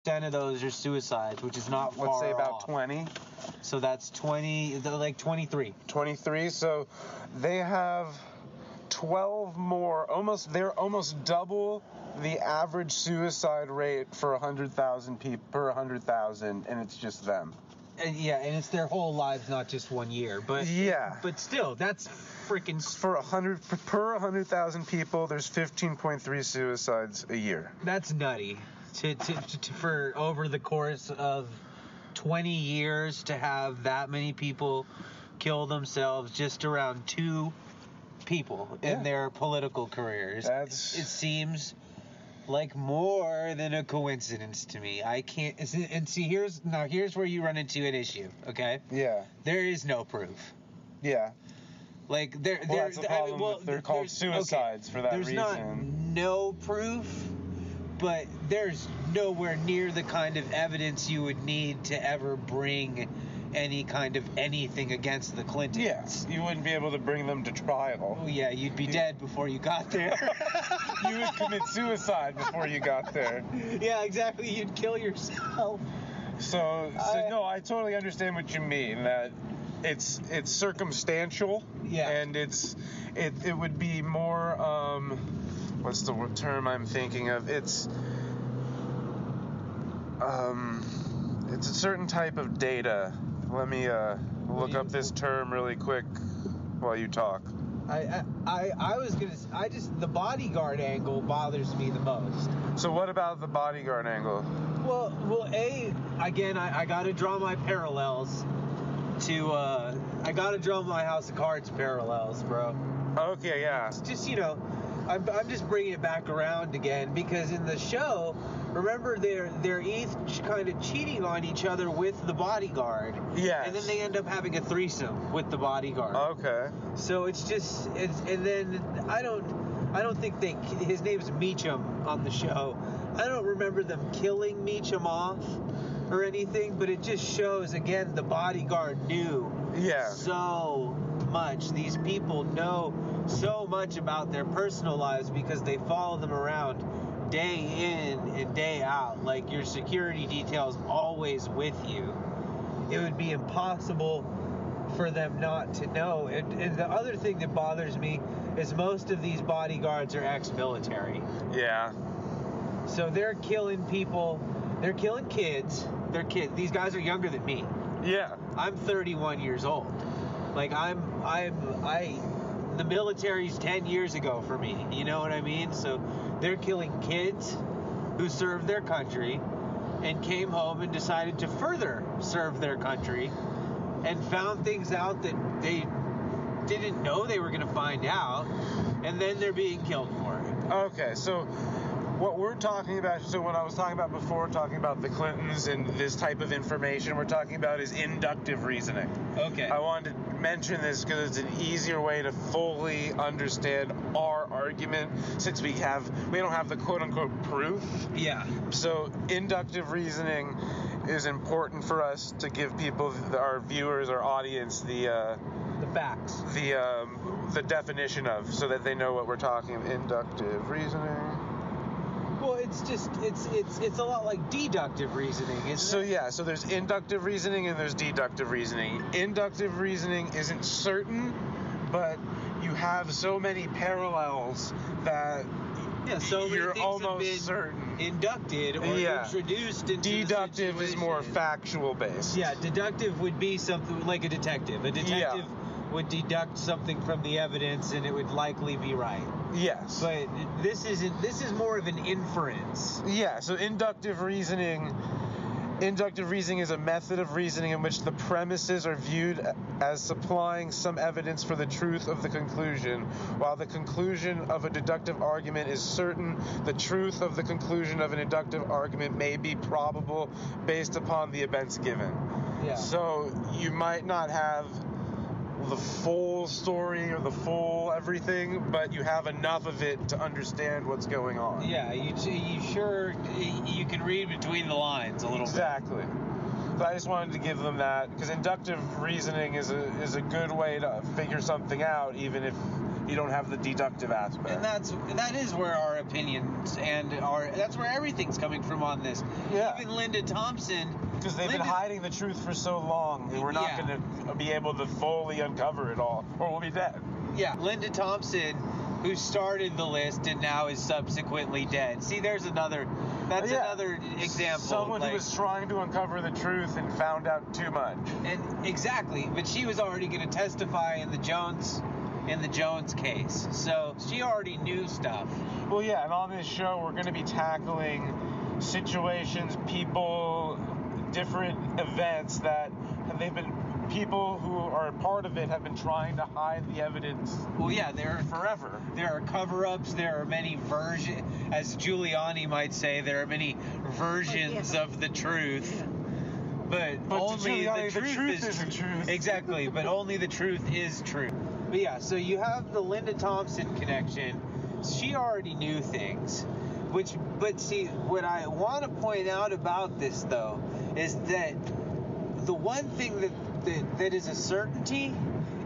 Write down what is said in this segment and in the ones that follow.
30% of those are suicides, which is not far off. Let's say about 20. So that's 23. 23. So they have 12 more. They're almost double the average suicide rate for 100,000 people per 100,000, and it's just them. And it's their whole lives, not just 1 year. But yeah, but still, that's freaking per 100,000 people. There's 15.3 suicides a year. That's nutty. For over the course of 20 years to have that many people kill themselves just around 2 people in their political careers. It seems like more than a coincidence to me. I can't. And see, here's where you run into an issue. Okay. Yeah. There is no proof. Yeah. Like that's the problem. They're called suicides for that reason. There's not no proof, but there's nowhere near the kind of evidence you would need to ever bring any kind of anything against the Clintons. Yes, you wouldn't be able to bring them to trial. Oh yeah, you'd be dead before you got there. You would commit suicide before you got there. Yeah, exactly. You'd kill yourself. So no, I totally understand what you mean. That it's circumstantial. Yeah. And it would be more what's the term I'm thinking of? It's a certain type of data. Let me look up this term really quick while you talk. The bodyguard angle bothers me the most. So what about the bodyguard angle? Well, again, I got to draw my parallels to, I got to draw my House of Cards parallels, bro. Okay, yeah. It's just, I'm just bringing it back around again because in the show, remember they're each kind of cheating on each other with the bodyguard. Yes. And then they end up having a threesome with the bodyguard. Okay. So and then I don't think his name's Meacham on the show. I don't remember them killing Meacham off or anything, but it just shows again the bodyguard knew so much. These people know so much about their personal lives because they follow them around day in and day out. Like your security detail's always with you. It would be impossible for them not to know. And the other thing that bothers me is most of these bodyguards are ex-military. Yeah. So they're killing people. They're killing kids. They're kids. These guys are younger than me. Yeah. I'm 31 years old. Like the military's 10 years ago for me. You know what I mean? So they're killing kids who served their country and came home and decided to further serve their country and found things out that they didn't know they were going to find out, and then they're being killed for it. Okay, so what we're talking about, so what I was talking about before, talking about the Clintons and this type of information we're talking about is inductive reasoning. Okay. I wanted to mention this because it's an easier way to fully understand our argument since we don't have the quote-unquote proof. Yeah. So inductive reasoning is important for us to give people, our viewers, our audience, the facts, the definition of, so that they know what we're talking about. Inductive reasoning. Well, it's a lot like deductive reasoning, isn't it? So there's inductive reasoning and there's deductive reasoning. Inductive reasoning isn't certain, but you have so many parallels that you're almost certain. Inducted or introduced into deductive is more factual based. Yeah, deductive would be something like a detective. A detective would deduct something from the evidence and it would likely be right. Yes. But this is more of an inference. Yeah, so inductive reasoning is a method of reasoning in which the premises are viewed as supplying some evidence for the truth of the conclusion. While the conclusion of a deductive argument is certain, the truth of the conclusion of an inductive argument may be probable based upon the events given. Yeah. So you might not have the full story or the full everything, but you have enough of it to understand what's going on. Yeah, you can read between the lines a little bit. Exactly. But I just wanted to give them that because inductive reasoning is a good way to figure something out, even if you don't have the deductive aspect. And that is where our opinions and that's where everything's coming from on this. Yeah. Even Linda Thompson. Because they've been hiding the truth for so long, and we're not going to be able to fully uncover it all, or we'll be dead. Yeah, Linda Thompson, who started the list and now is subsequently dead. See, there's another example. Someone who was trying to uncover the truth and found out too much. And exactly, but she was already going to testify in the Jones case, so she already knew stuff. Well, yeah, and on this show we're going to be tackling situations, people, different events that people who are a part of it have been trying to hide the evidence. Well, yeah, forever. There are cover-ups. There are many versions, as Giuliani might say. There are many versions of the truth. Yeah. But only the truth is truth. Exactly, but only the truth is true. But yeah, so you have the Linda Thompson connection. She already knew things. But see, what I want to point out about this, though, is that the one thing that is a certainty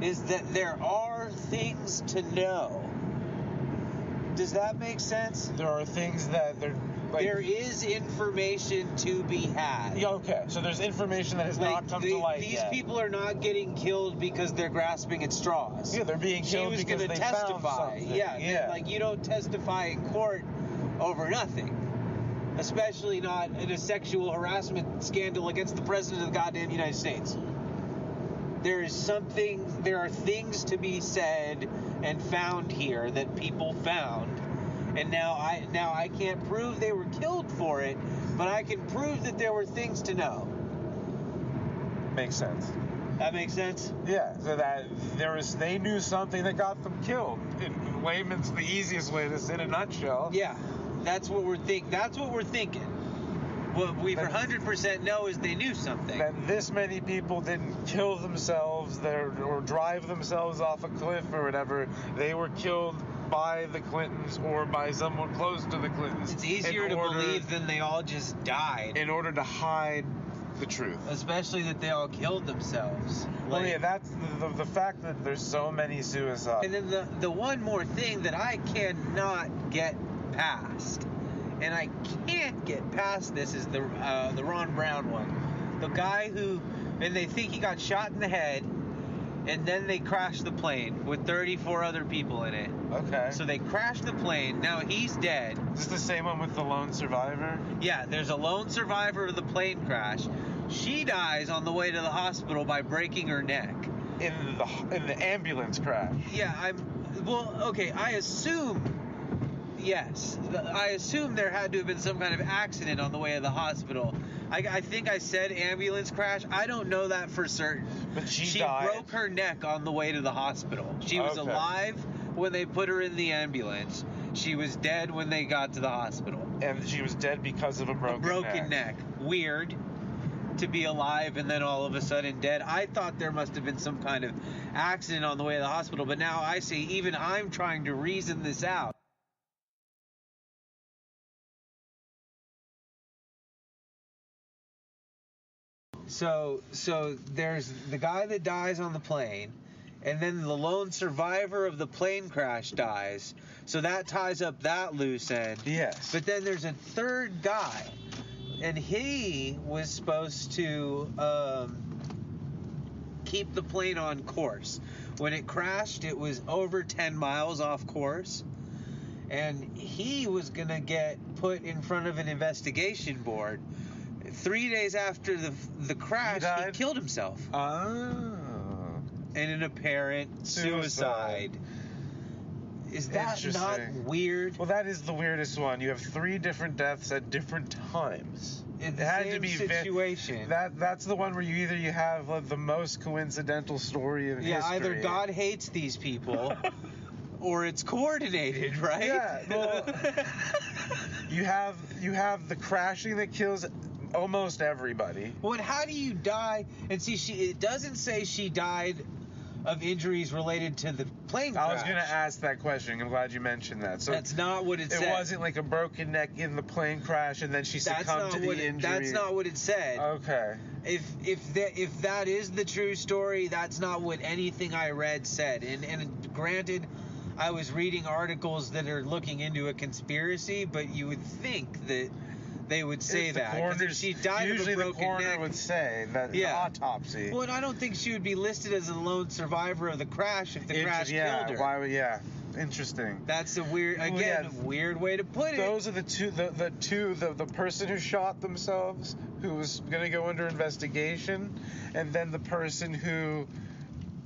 is that there are things to know. Does that make sense? There are things that there is information to be had. Yeah, okay. So there's information that has not come to light These yet. people are not getting killed because they're grasping at straws. Yeah, they're being killed because they found something. Yeah. Like, you don't testify in court over nothing. Especially not in a sexual harassment scandal against the President of the goddamn United States. There are things to be said and found here that people found. And now I can't prove they were killed for it, but I can prove that there were things to know. Makes sense. That makes sense? Yeah, so that they knew something that got them killed. In layman's the easiest way to say in a nutshell. Yeah. That's what we're thinking. What we for 100% know is they knew something. That this many people didn't kill themselves or drive themselves off a cliff or whatever. They were killed by the Clintons or by someone close to the Clintons. It's easier to believe than they all just died. In order to hide the truth. Especially that they all killed themselves. Well, yeah, that's the fact that there's so many suicides. And then the one more thing that I cannot get past, and I can't get past this, is the Ron Brown one. The guy and they think he got shot in the head, and then they crashed the plane with 34 other people in it. Okay. So they crashed the plane. Now he's dead. Is this the same one with the lone survivor? Yeah, there's a lone survivor of the plane crash. She dies on the way to the hospital by breaking her neck. In the ambulance crash. Yeah, I assume. Yes, I assume there had to have been some kind of accident on the way to the hospital. I think I said ambulance crash. I don't know that for certain. But she died. Broke her neck on the way to the hospital. She was alive when they put her in the ambulance. She was dead when they got to the hospital. And she was dead because of a broken neck. Weird to be alive and then all of a sudden dead. I thought there must have been some kind of accident on the way to the hospital, but now I see even I'm trying to reason this out. So there's the guy that dies on the plane, and then the lone survivor of the plane crash dies. So that ties up that loose end. Yes. But then there's a third guy, and he was supposed to keep the plane on course. When it crashed, it was over 10 miles off course, and he was going to get put in front of an investigation board. 3 days after the crash, he killed himself. Oh. In an apparent suicide. Is that not weird? Well, that is the weirdest one. You have 3 different deaths at different times. In the same situation. That's the one where you have the most coincidental story in history. Yeah, either God hates these people, or it's coordinated, right? Yeah. Well, you have the crashing that kills almost everybody. Well, how do you die? And see, it doesn't say she died of injuries related to the plane crash. I was going to ask that question. I'm glad you mentioned that. So that's not what it said. It wasn't like a broken neck in the plane crash and then she succumbed to the injury. That's not what it said. Okay. If that is the true story, that's not what anything I read said. And granted, I was reading articles that are looking into a conspiracy, but you would think that they would say that. Because if she died of a broken the coroner neck, would say that in the autopsy. Well, and I don't think she would be listed as a lone survivor of the crash if the crash killed her. Why would, interesting. That's a weird, weird way to put it. Those are the the person who shot themselves, who was going to go under investigation, and then the person who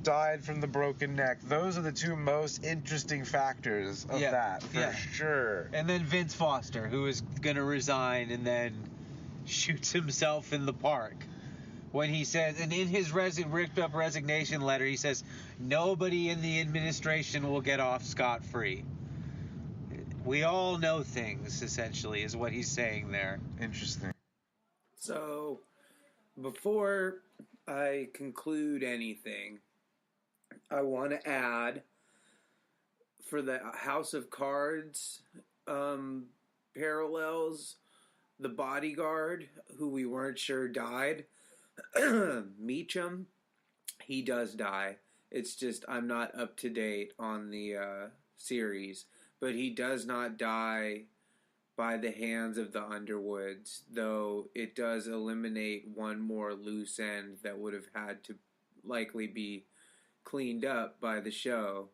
died from the broken neck. Those are the two most interesting factors of that, for sure. And then Vince Foster, who is going to resign and then shoots himself in the park. When he says, and in his ripped up resignation letter, he says, nobody in the administration will get off scot-free. We all know things, essentially, is what he's saying there. Interesting. So, before I conclude anything, I want to add, for the House of Cards parallels, the bodyguard, who we weren't sure died, Meacham, he does die. It's just I'm not up to date on the series, but he does not die by the hands of the Underwoods, though it does eliminate one more loose end that would have had to likely be cleaned up by the show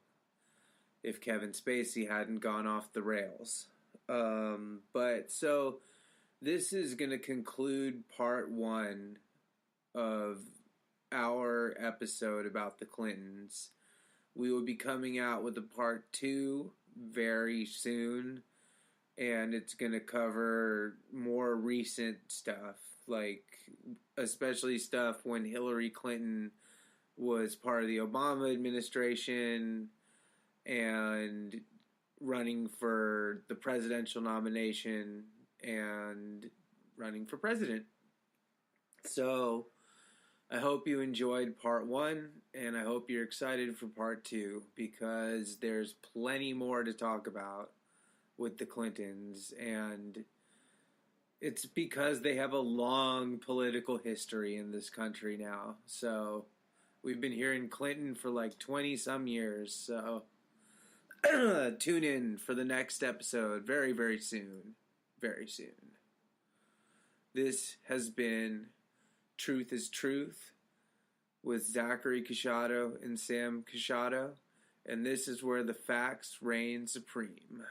if Kevin Spacey hadn't gone off the rails. But so this is going to conclude part 1 of our episode about the Clintons. We will be coming out with a part 2 very soon, and it's going to cover more recent stuff, like especially stuff when Hillary Clinton was part of the Obama administration and running for the presidential nomination and running for president. So I hope you enjoyed part 1, and I hope you're excited for part 2, because there's plenty more to talk about with the Clintons, and it's because they have a long political history in this country now. So we've been hearing Clinton for like 20-some years, so tune in for the next episode very, very soon. Very soon. This has been Truth is Truth with Zachary Cashado and Sam Cashado, and this is where the facts reign supreme.